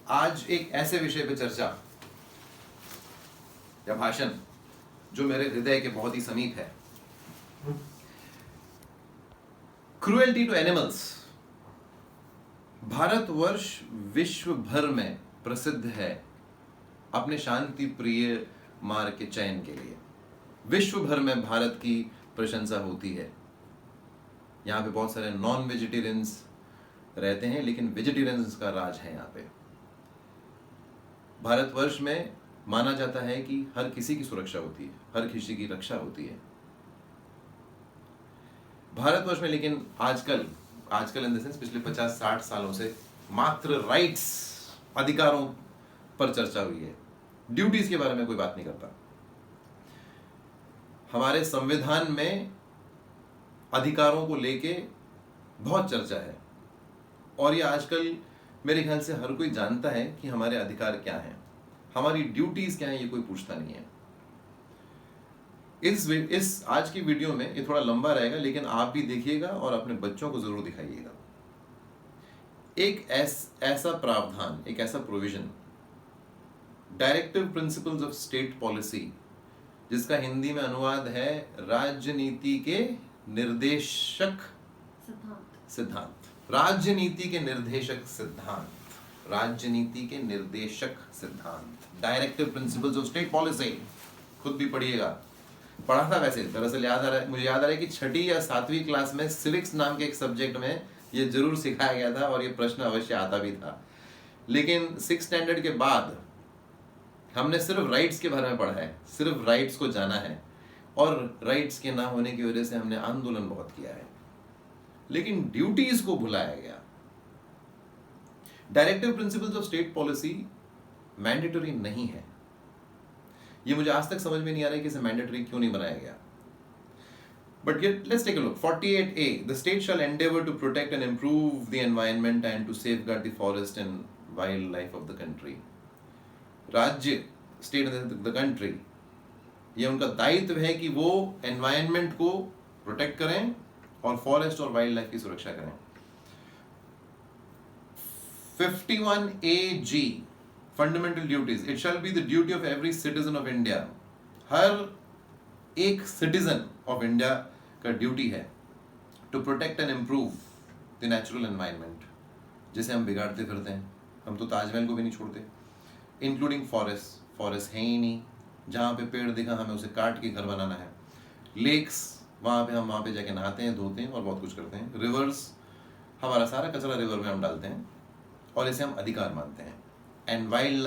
आज एक ऐसे विषय पे चर्चा या भाषण जो मेरे हृदय के बहुत ही समीप है। Cruelty to animals. भारतवर्ष विश्व भर में प्रसिद्ध है अपने शांति प्रिय मार्ग के चयन के लिए। विश्व भर में भारत की प्रशंसा होती है। यहाँ पे बहुत सारे नॉन वेजिटेरियंस रहते हैं, लेकिन वेजिटेरियंस का राज है यहाँ पे। भारतवर्ष में माना जाता है कि हर किसी की सुरक्षा होती है, हर किसी की रक्षा होती है भारतवर्ष में। लेकिन आजकल इन द सेंस पिछले 50-60 सालों से मात्र राइट्स, अधिकारों पर चर्चा हुई है। ड्यूटीज के बारे में कोई बात नहीं करता। हमारे संविधान में अधिकारों को लेके बहुत चर्चा है और ये आजकल मेरे ख्याल से हर कोई जानता है कि हमारे अधिकार क्या हैं, हमारी ड्यूटीज क्या हैं, ये कोई पूछता नहीं है। इस आज की वीडियो में ये थोड़ा लंबा रहेगा, लेकिन आप भी देखिएगा और अपने बच्चों को जरूर दिखाइएगा। एक ऐसा प्रावधान, एक ऐसा provision, directive principles of state policy, जिसका हिंदी में अनुवाद है राजनीति के निर्देशक सिद्धांत। राजनीति के निर्देशक सिद्धांत, राजनीति के निर्देशक सिद्धांत, directive principles of state policy. खुद भी पढ़िएगा। पढ़ा था वैसे, दरअसल मुझे याद आ रहा है कि 6ठी या 7वीं क्लास में सिविक्स नाम के एक सब्जेक्ट में ये जरूर सिखाया गया था और ये प्रश्न अवश्य आता भी था। लेकिन 6th स्टैंडर्ड के बाद हमने सिर्फ राइट्स के बारे में पढ़ा है, सिर्फ राइट्स को जाना है, और राइट्स के ना होने की वजह से हमने आंदोलन बहुत किया है, लेकिन ड्यूटीज को भुलाया गया। Directive principles of state policy mandatory नहीं है। ये मुझे आज तक समझ में नहीं आ रहा है कि इसे मैंडेटरी क्यों नहीं बनाया गया। But let's take a look. 48A, the state shall endeavor to protect and improve the environment and to safeguard the forest and wildlife of the country. राज्य, स्टेट द कंट्री, ये उनका दायित्व है कि वो एनवायरनमेंट को प्रोटेक्ट करें और फॉरेस्ट और वाइल्ड लाइफ की सुरक्षा करें। 51AG, fundamental duties. It shall be the duty of every citizen of India. हर एक सिटीजन ऑफ इंडिया का ड्यूटी है to protect and improve the natural environment, जिसे हम बिगाड़ते फिरते हैं। हम तो ताजमहल को भी नहीं छोड़ते, इंक्लूडिंग फॉरेस्ट है ही नहीं। जहाँ पे पेड़ दिखा हमें उसे काट के घर बनाना है। लेक्स, हम वहाँ पे जाके नहाते हैं, धोते हैं और बहुत कुछ करते हैं। रिवर्स, हमारा सारा कचरा रिवर में हम डालते हैं और इसे हम अधिकार मानते हैं। एंड वाइल्ड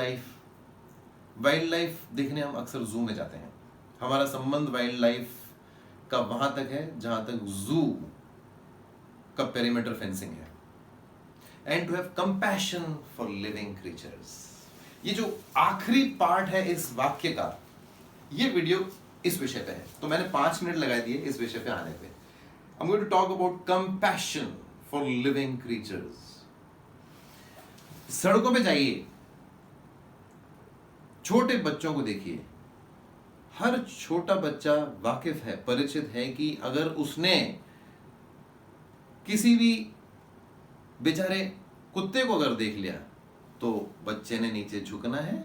लाइफ देखने हम अक्सर जू में जाते हैं। हमारा संबंध वाइल्ड लाइफ का वहां तक है जहां तक जू का पेरीमीटर फेंसिंग है। And to have compassion for living creatures. ये जो आखिरी पार्ट है इस वाक्य का, ये वीडियो इस विषय पे है, तो मैंने 5 मिनट लगा दिए इस विषय पे आने पे। I'm going to talk about compassion for living creatures. सड़कों पे जाइए, छोटे बच्चों को देखिए। हर छोटा बच्चा वाकिफ है, परिचित है कि अगर उसने किसी भी बेचारे कुत्ते को अगर देख लिया तो बच्चे ने नीचे झुकना है,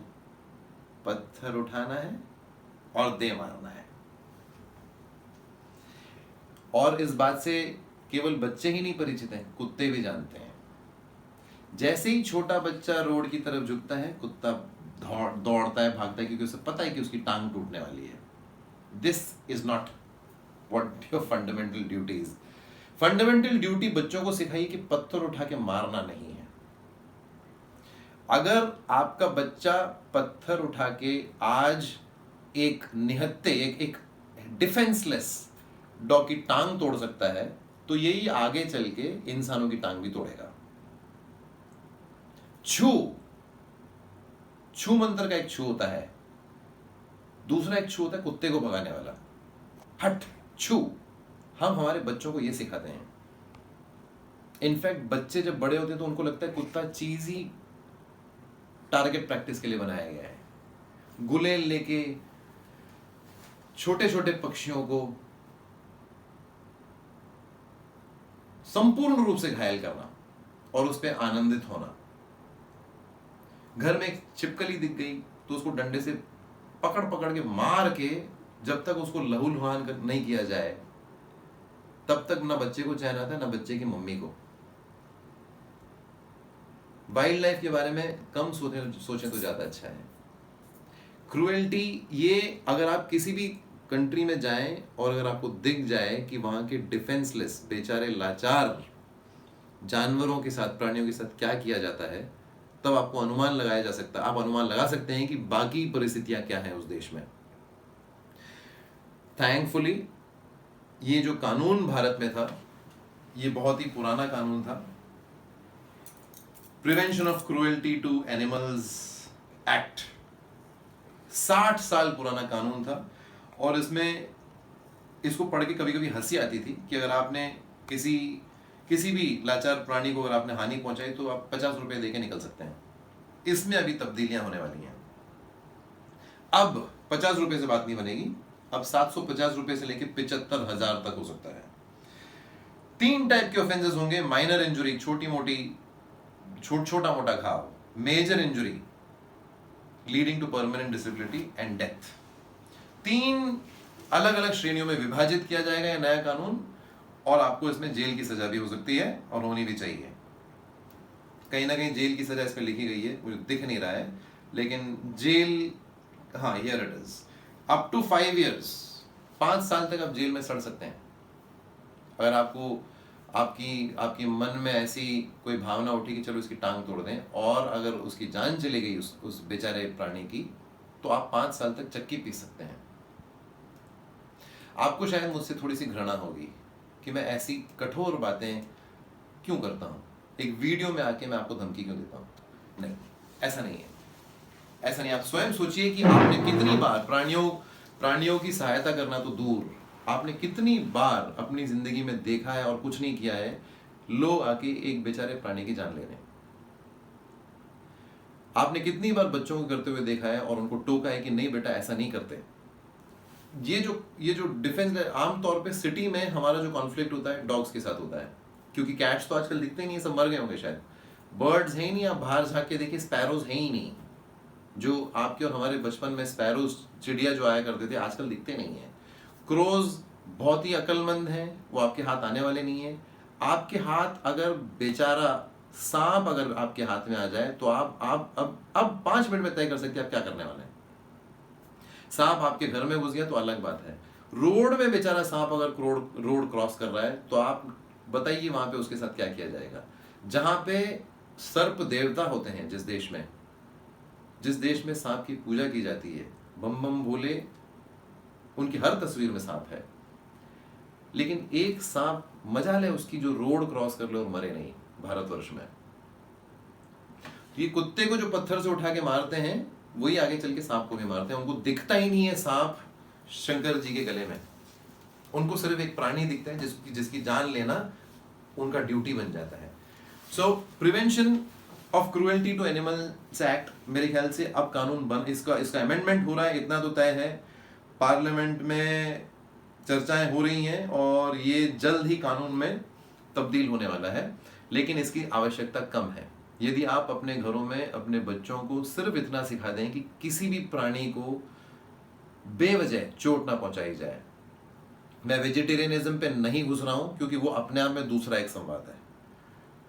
पत्थर उठाना है और दे मारना है। और इस बात से केवल बच्चे ही नहीं परिचित हैं, कुत्ते भी जानते हैं। जैसे ही छोटा बच्चा रोड की तरफ झुकता है, कुत्ता दौड़ता है, भागता है, क्योंकि उसे पता है कि उसकी टांग टूटने वाली है। This is not what your fundamental duties. Fundamental duty बच्चों को सिखाइए कि पत्थर उठा के मारना नहीं है। अगर आपका बच्चा पत्थर उठा के आज एक निहत्ते, एक डिफेंसलेस डॉग की टांग तोड़ सकता है, तो यही आगे चल के इंसानों की टांग भी तोड़ेगा। छू मंत्र का एक छू होता है, दूसरा एक छू होता है कुत्ते को भगाने वाला, हट छू। हम हमारे बच्चों को यह सिखाते हैं। इनफैक्ट बच्चे जब बड़े होते हैं तो उनको लगता है कुत्ता चीज ही टारगेट प्रैक्टिस के लिए बनाया गया है। गुलेल लेके छोटे छोटे पक्षियों को संपूर्ण रूप से घायल करना और उस पर आनंदित होना। घर में एक छिपकली दिख गई तो उसको डंडे से पकड़ पकड़ के मार के जब तक उसको लहूलुहान नहीं किया जाए तब तक ना बच्चे को चैन आता है ना बच्चे की मम्मी को। वाइल्ड लाइफ के बारे में कम सोचें तो ज्यादा अच्छा है। क्रूएल्टी, ये अगर आप किसी भी कंट्री में जाएं और अगर आपको दिख जाए कि वहां के डिफेंसलेस बेचारे लाचार जानवरों के साथ, प्राणियों के साथ क्या किया जाता है, तब आपको अनुमान लगाया जा सकता है, आप अनुमान लगा सकते हैं कि बाकी परिस्थितियां क्या हैं उस देश में। थैंकफुली ये जो कानून भारत में था ये बहुत ही पुराना कानून था। Prevention of cruelty to animals act 60 साल पुराना कानून था और इसमें इसको पढ़ के कभी कभी हंसी आती थी कि अगर आपने किसी भी लाचार प्राणी को अगर आपने हानि पहुंचाई तो आप 50 रुपए देके निकल सकते हैं। इसमें अभी तब्दीलियां होने वाली हैं। अब 50 रुपए से बात नहीं बनेगी, अब 750 रुपए से लेकर 75,000 तक हो सकता है। 3 टाइप के ऑफेंसेस होंगे, माइनर इंजुरी, छोटा मोटा घाव, major injury leading to permanent disability and death. 3 अलग अलग श्रेणियों में विभाजित किया जाएगा यह नया कानून और आपको इसमें जेल की सजा भी हो सकती है और होनी भी चाहिए। कहीं ना कहीं जेल की सजा इसमें लिखी गई है, मुझे दिख नहीं रहा है, लेकिन जेल, हाँ here it is, up to 5 years, 5 साल तक आप जेल में सड़ सकते हैं अगर आपकी मन में ऐसी कोई भावना उठी कि चलो इसकी टांग तोड़ दें, और अगर उसकी जान चली गई उस बेचारे प्राणी की, तो आप 5 साल तक चक्की पीस सकते हैं। आपको शायद मुझसे थोड़ी सी घृणा होगी कि मैं ऐसी कठोर बातें क्यों करता हूं, एक वीडियो में आके मैं आपको धमकी क्यों देता हूं। नहीं, ऐसा नहीं है, ऐसा नहीं। आप स्वयं सोचिए कि आपने कितनी बार प्राणियों की सहायता करना तो दूर, आपने कितनी बार अपनी जिंदगी में देखा है और कुछ नहीं किया है, लोग आके एक बेचारे प्राणी की जान ले रहे हैं। आपने कितनी बार बच्चों को करते हुए देखा है और उनको टोका है कि नहीं बेटा ऐसा नहीं करते। ये जो डिफेंस, आमतौर पे सिटी में हमारा जो कॉन्फ्लिक्ट होता है डॉग्स के साथ होता है, क्योंकि कैट्स तो आजकल दिखते ही नहीं, सब मर गए होंगे शायद। बर्ड्स हैं ही नहीं, आप बाहर झांक के देखिए स्पैरोज हैं ही नहीं। जो आपके और हमारे बचपन में स्पैरोज, चिड़िया जो आया करते थे, आजकल दिखते नहीं है। क्रोज बहुत ही अक्लमंद हैं, वो आपके हाथ आने वाले नहीं है। आपके हाथ अगर बेचारा सांप अगर आपके हाथ में आ जाए तो आप अब 5 मिनट में तय कर सकते हैं आप क्या करने वाले हैं। सांप आपके घर में घुस गया तो अलग बात है, रोड में बेचारा सांप अगर रोड क्रॉस कर रहा है तो आप बताइए वहां पे उसके साथ क्या किया जाएगा। जहां पे सर्प देवता होते हैं, जिस देश में सांप की पूजा की जाती है, बम बम भोले, उनकी हर तस्वीर में सांप है, लेकिन एक सांप मजाल है उसकी जो रोड क्रॉस कर ले और मरे नहीं भारतवर्ष में। ये कुत्ते को जो पत्थर से उठा के मारते हैं वही आगे चल के सांप को भी मारते हैं। उनको दिखता ही नहीं है सांप शंकर जी के गले में, उनको सिर्फ एक प्राणी दिखता है जिसकी जान लेना उनका ड्यूटी बन जाता है। So prevention of cruelty to animals act, मेरे ख्याल से अब कानून बन, इसका अमेंडमेंट हो रहा है, इतना तो तय है। पार्लियामेंट में चर्चाएं हो रही हैं और ये जल्द ही कानून में तब्दील होने वाला है, लेकिन इसकी आवश्यकता कम है। यदि आप अपने घरों में अपने बच्चों को सिर्फ इतना सिखा दें कि किसी भी प्राणी को बेवजह चोट ना पहुंचाई जाए। मैं वेजिटेरियनिज्म पे नहीं घुस रहा हूं क्योंकि वो अपने आप में दूसरा एक संवाद है।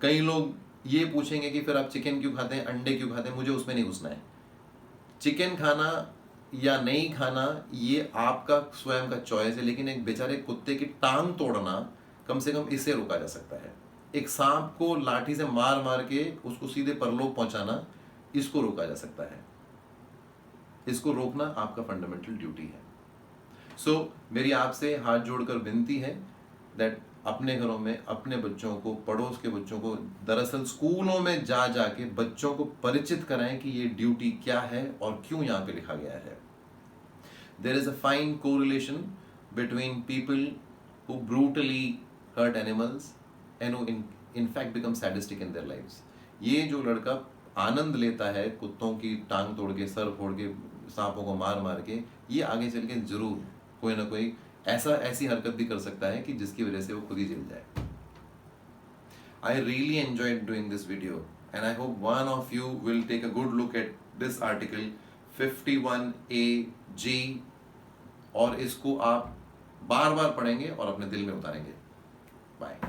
कई लोग ये पूछेंगे कि फिर आप चिकन क्यों खाते हैं, अंडे क्यों खाते हैं, मुझे उसमें नहीं घुसना है। चिकन खाना या नहीं खाना ये आपका स्वयं का चॉइस है, लेकिन एक बेचारे कुत्ते की टांग तोड़ना कम से कम इससे रोका जा सकता है। एक सांप को लाठी से मार मार के उसको सीधे परलोक पहुंचाना, इसको रोका जा सकता है। इसको रोकना आपका फंडामेंटल ड्यूटी है। सो मेरी आपसे हाथ जोड़कर विनती है दैट अपने घरों में अपने बच्चों को, पड़ोस के बच्चों को, दरअसल स्कूलों में जाके बच्चों को परिचित कराएं कि ये ड्यूटी क्या है और क्यों यहाँ पे लिखा गया है। There is a fine correlation between people who brutally hurt animals and who in fact become sadistic in their lives. ये जो लड़का आनंद लेता है कुत्तों की टांग तोड़ के, सर फोड़ के, सांपों को मार मार के, ये आगे चल के जरूर कोई ना कोई ऐसी हरकत भी कर सकता है कि जिसकी वजह से वो खुद ही जल जाए। I really enjoyed doing this video and I hope one of you will take a good look at this article 51AG और इसको आप बार बार पढ़ेंगे और अपने दिल में उतारेंगे. बाय.